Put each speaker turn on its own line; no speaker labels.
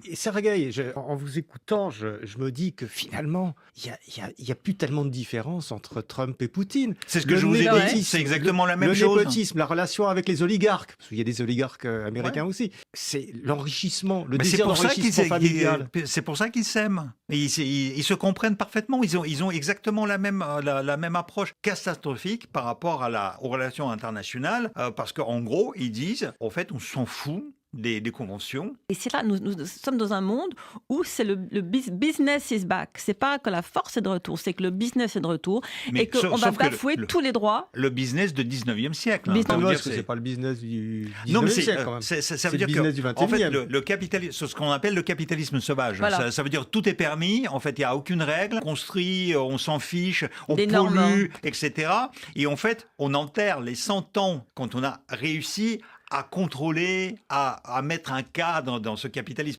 Et Sergueï, en vous écoutant, je me dis que finalement, il y a plus tellement de différence entre Trump et Poutine.
C'est ce que
Le
je vous ai dit,
népotisme,
c'est exactement la même
le
chose.
népotisme, la relation avec les oligarques, parce qu'il y a des oligarques américains aussi, c'est l'enrichissement, le
Mais
désir d'enrichissement familial.
c'est pour ça qu'ils s'aiment. Ils se comprennent parfaitement. Ils ont exactement la même approche catastrophique par rapport aux relations internationales, parce qu'en gros, ils disent, en fait, on s'en fout des conventions.
Et c'est là, nous sommes dans un monde où c'est le business is back. C'est pas que la force est de retour, c'est que le business est de retour et qu'on va bafouer tous les droits.
Le business du 19e siècle.
C'est pas le business du 19e
non, mais
siècle quand même.
Ça veut
dire
le business du 21e. En fait, le capitalisme, c'est ce qu'on appelle le capitalisme sauvage.
Voilà.
Ça veut dire tout est permis. En fait, il n'y a aucune règle. On construit, on s'en fiche, on
Des
pollue,
normes.
etc. Et en fait, on enterre les 100 ans quand on a réussi à contrôler, à mettre un cadre dans ce capitalisme.